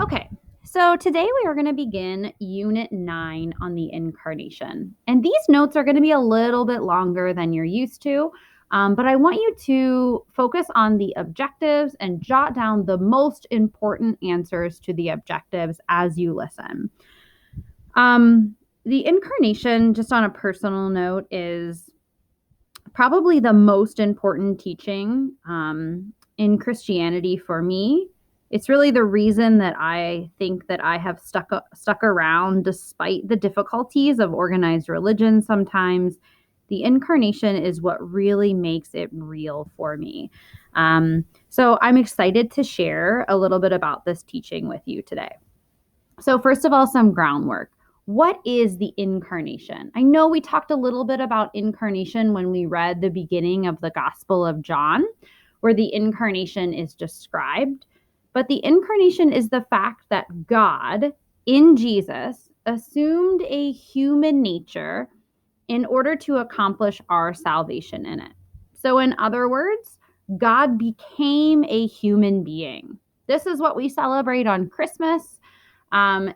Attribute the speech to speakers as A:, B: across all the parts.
A: Okay, so today we are going to begin Unit 9 on the Incarnation. And these notes are going to be a little bit longer than you're used to, but I want you to focus on the objectives and jot down the most important answers to the objectives as you listen. The Incarnation, just on a personal note, is probably the most important teaching in Christianity for me. It's really the reason that I think that I have stuck around despite the difficulties of organized religion sometimes. The incarnation is what really makes it real for me. So I'm excited to share a little bit about this teaching with you today. So first of all, some groundwork. What is the incarnation? I know we talked a little bit about incarnation when we read the beginning of the Gospel of John, where the incarnation is described. But the incarnation is the fact that God, in Jesus, assumed a human nature in order to accomplish our salvation in it. So, in other words, God became a human being. This is what we celebrate on Christmas. This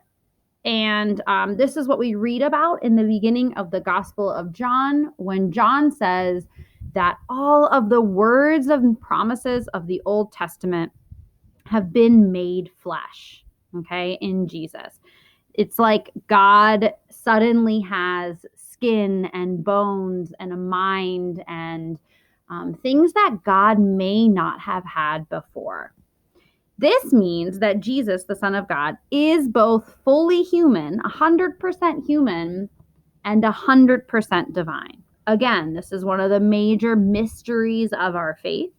A: is what we read about in the beginning of the Gospel of John, when John says that all of the words and promises of the Old Testament have been made flesh, okay, in Jesus. It's like God suddenly has skin and bones and a mind and things that God may not have had before. This means that Jesus, the Son of God, is both fully human, 100% human, and 100% divine. Again, this is one of the major mysteries of our faith.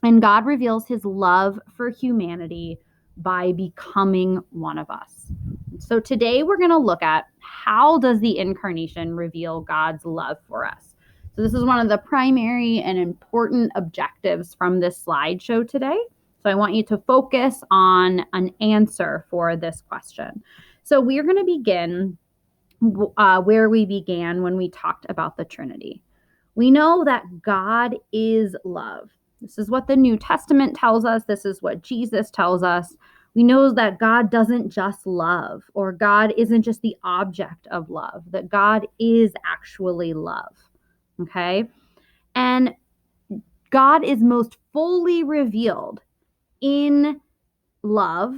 A: And God reveals his love for humanity by becoming one of us. So today we're going to look at how does the incarnation reveal God's love for us. So this is one of the primary and important objectives from this slideshow today. So I want you to focus on an answer for this question. So we're going to begin where we began when we talked about the Trinity. We know that God is love. This is what the New Testament tells us. This is what Jesus tells us. We know that God doesn't just love, or God isn't just the object of love, that God is actually love. Okay? And God is most fully revealed in love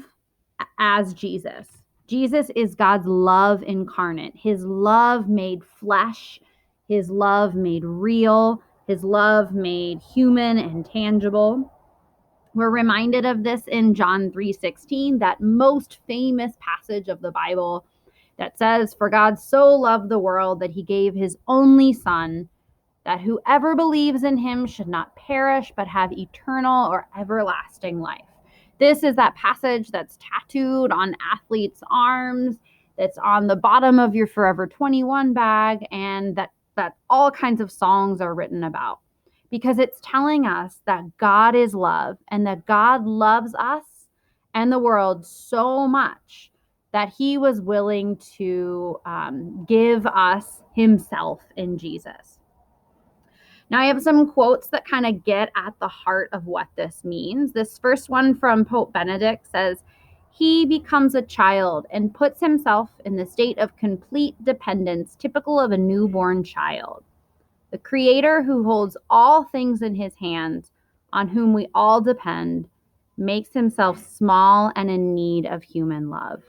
A: as Jesus. Jesus is God's love incarnate, his love made flesh, his love made real, his love made human and tangible. We're reminded of this in John 3:16, that most famous passage of the Bible that says, "For God so loved the world that he gave his only Son, that whoever believes in him should not perish but have eternal or everlasting life." This is that passage that's tattooed on athletes' arms, that's on the bottom of your Forever 21 bag, and that all kinds of songs are written about. Because it's telling us that God is love and that God loves us and the world so much that he was willing to give us himself in Jesus. Now, I have some quotes that kind of get at the heart of what this means. This first one from Pope Benedict says, "He becomes a child and puts himself in the state of complete dependence, typical of a newborn child. The Creator, who holds all things in his hands, on whom we all depend, makes himself small and in need of human love."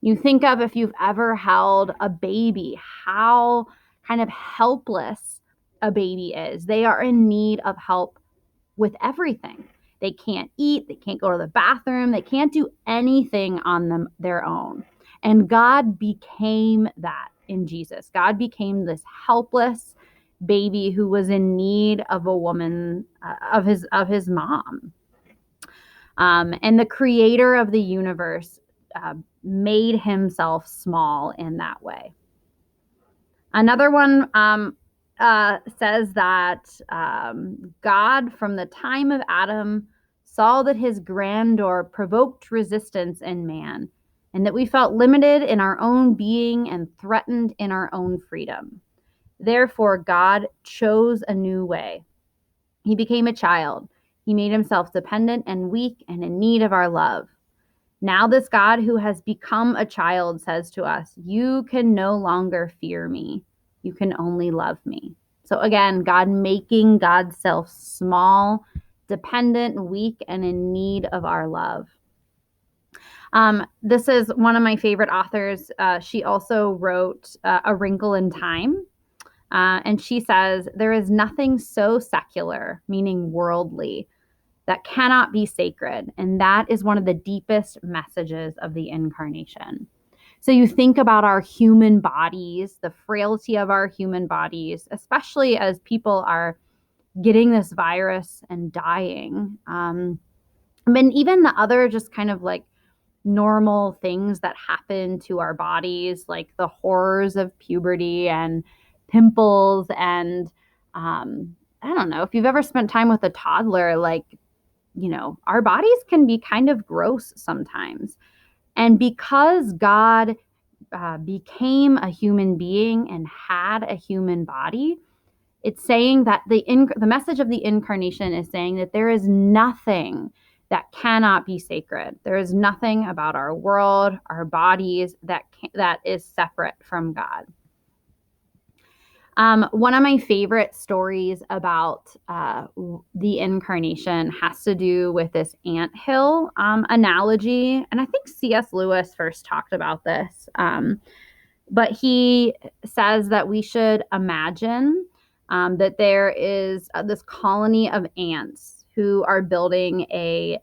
A: You think of, if you've ever held a baby, how kind of helpless a baby is. They are in need of help with everything. They can't eat, they can't go to the bathroom, they can't do anything on their own. And God became that in Jesus. God became this helpless baby who was in need of a woman, of his mom. And the creator of the universe made himself small in that way. Another one says that God, from the time of Adam, saw that his grandeur provoked resistance in man, and that we felt limited in our own being and threatened in our own freedom. Therefore, God chose a new way. He became a child. He made himself dependent and weak and in need of our love. Now this God who has become a child says to us, you can no longer fear me. You can only love me. So again, God making God's self small, dependent, weak, and in need of our love. This is one of my favorite authors. She also wrote A Wrinkle in Time. And she says, there is nothing so secular, meaning worldly, that cannot be sacred. And that is one of the deepest messages of the incarnation. So you think about our human bodies, the frailty of our human bodies, especially as people are getting this virus and dying. And even the other just kind of like normal things that happen to our bodies, like the horrors of puberty and pimples. And I don't know if you've ever spent time with a toddler, like, our bodies can be kind of gross sometimes. And because God became a human being and had a human body, it's saying that the message of the incarnation is saying that there is nothing that cannot be sacred. There is nothing about our world, our bodies that is separate from God. One of my favorite stories about the incarnation has to do with this anthill analogy. And I think C.S. Lewis first talked about this. But he says that we should imagine that there is this colony of ants who are building a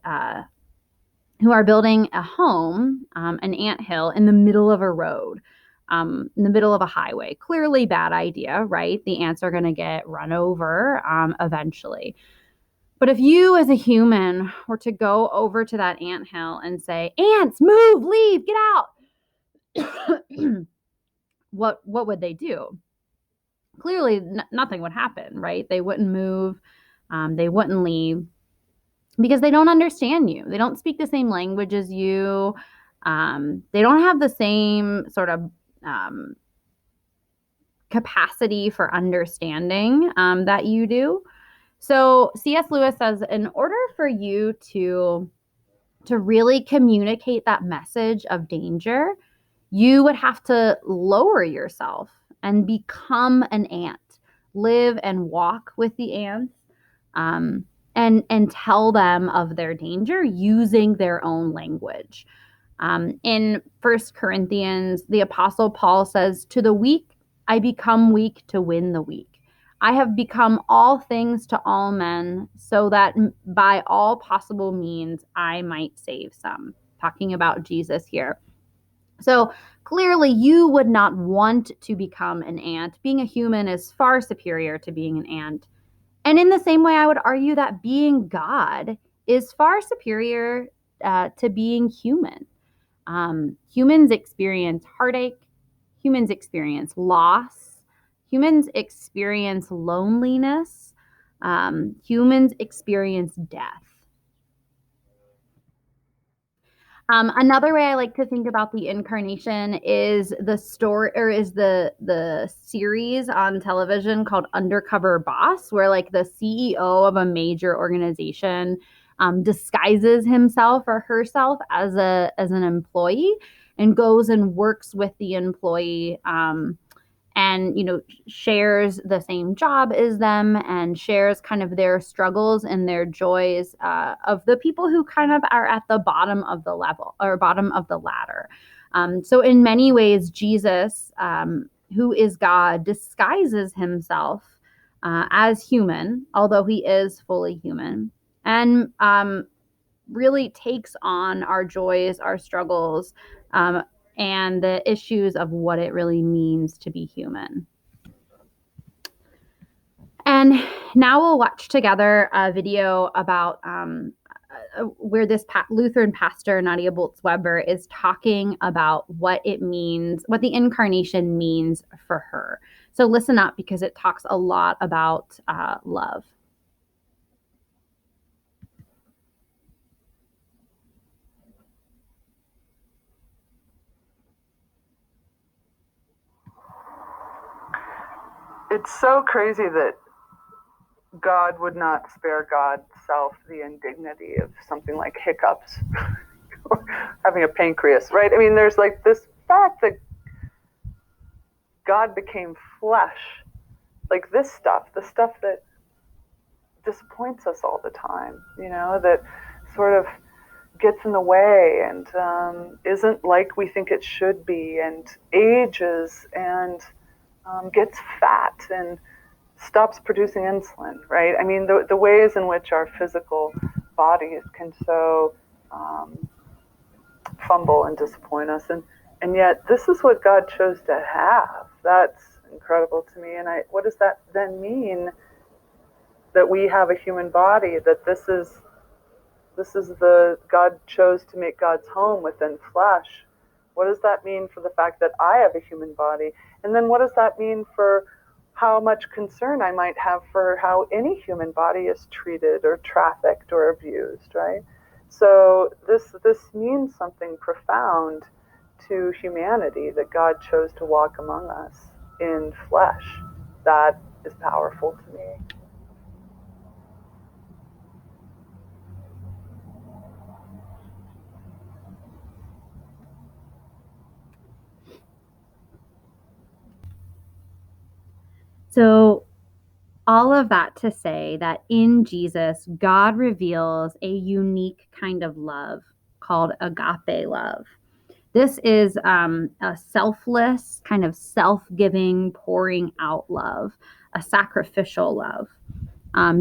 A: home, an anthill in the middle of a road, in the middle of a highway. Clearly bad idea, right? The ants are going to get run over eventually. But if you as a human were to go over to that anthill and say, ants, move, leave, get out, what would they do? Clearly nothing would happen, right? They wouldn't move. They wouldn't leave because they don't understand you. They don't speak the same language as you. They don't have the same sort of capacity for understanding that you do. So C.S. Lewis says, in order for you to really communicate that message of danger, you would have to lower yourself and become an ant, live and walk with the ants, and tell them of their danger using their own language. In 1 Corinthians, the Apostle Paul says, to the weak, I become weak to win the weak. I have become all things to all men so that by all possible means I might save some. Talking about Jesus here. So clearly you would not want to become an ant. Being a human is far superior to being an ant. And in the same way, I would argue that being God is far superior to being human. Humans experience heartache. Humans experience loss. Humans experience loneliness. Humans experience death. Another way I like to think about the incarnation is the story, or is the series on television called Undercover Boss, where like the CEO of a major organization disguises himself or herself as an employee and goes and works with the employee. And shares the same job as them and shares kind of their struggles and their joys of the people who kind of are at the bottom of the level or bottom of the ladder. So in many ways, Jesus, who is God, disguises himself as human, although he is fully human, and really takes on our joys, our struggles, and the issues of what it really means to be human. And now we'll watch together a video about where this Lutheran pastor, Nadia Bolz-Weber, is talking about what it means, what the incarnation means for her. So listen up because it talks a lot about love.
B: It's so crazy that God would not spare God's self the indignity of something like hiccups, having having a pancreas, right? I mean, there's like this fact that God became flesh, like this stuff, the stuff that disappoints us all the time, that sort of gets in the way and isn't like we think it should be, and ages and gets fat and stops producing insulin, right? I mean, the ways in which our physical bodies can so fumble and disappoint us. And yet, this is what God chose to have. That's incredible to me. And what does that then mean, that we have a human body, that this is the God chose to make God's home within flesh? What does that mean for the fact that I have a human body? And then what does that mean for how much concern I might have for how any human body is treated or trafficked or abused, right? So this means something profound to humanity, that God chose to walk among us in flesh. That is powerful to me.
A: So all of that to say that in Jesus, God reveals a unique kind of love called agape love. This is a selfless, kind of self-giving, pouring out love, a sacrificial love,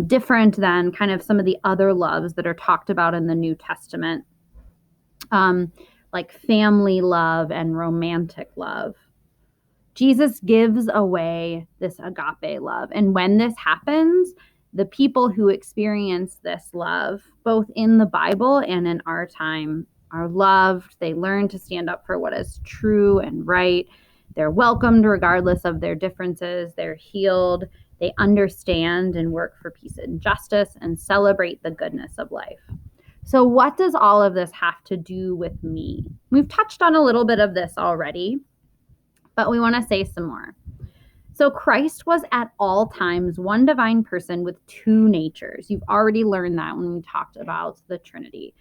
A: different than kind of some of the other loves that are talked about in the New Testament, like family love and romantic love. Jesus gives away this agape love. And when this happens, the people who experience this love, both in the Bible and in our time, are loved. They learn to stand up for what is true and right. They're welcomed regardless of their differences. They're healed. They understand and work for peace and justice and celebrate the goodness of life. So, what does all of this have to do with me? We've touched on a little bit of this already, but we want to say some more. So Christ was at all times one divine person with two natures. You've already learned that when we talked about the Trinity.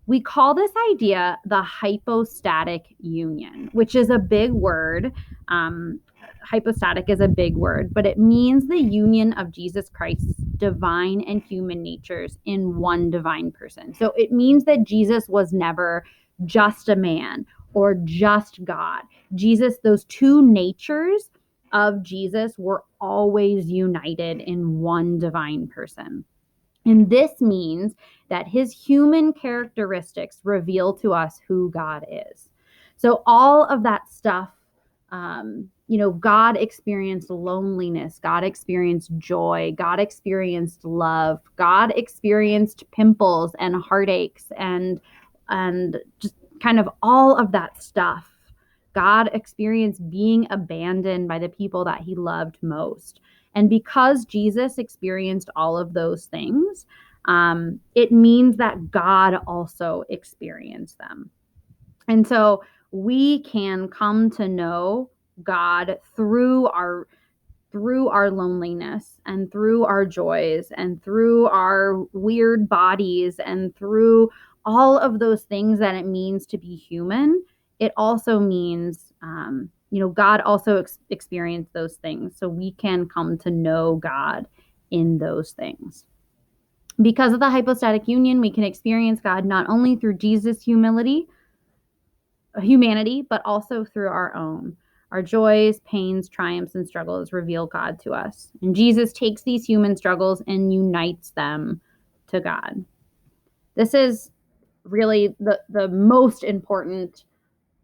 A: We call this idea the hypostatic union, which is a big word. Hypostatic is a big word, but it means the union of Jesus Christ's divine and human natures in one divine person. So it means that Jesus was never just a man or just God. Jesus, those two natures of Jesus were always united in one divine person. And this means that his human characteristics reveal to us who God is. So all of that stuff, God experienced loneliness, God experienced joy, God experienced love, God experienced pimples and heartaches and just kind of all of that stuff. God experienced being abandoned by the people that he loved most. And because Jesus experienced all of those things, it means that God also experienced them. And so we can come to know God through our loneliness and through our joys and through our weird bodies and through all of those things that it means to be human. It also means, God also experienced those things. So we can come to know God in those things. Because of the hypostatic union, we can experience God not only through Jesus' humanity, but also through our own. Our joys, pains, triumphs, and struggles reveal God to us. And Jesus takes these human struggles and unites them to God. This is really the most important,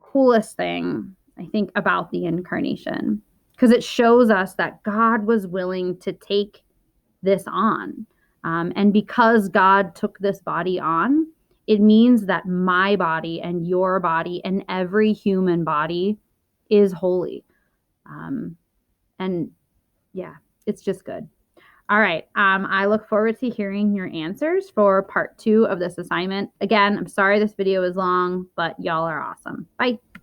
A: coolest thing, I think, about the incarnation, because it shows us that God was willing to take this on. And because God took this body on, it means that my body and your body and every human body is holy. And yeah, it's just good. All right. I look forward to hearing your answers for part 2 of this assignment. Again, I'm sorry this video is long, but y'all are awesome. Bye.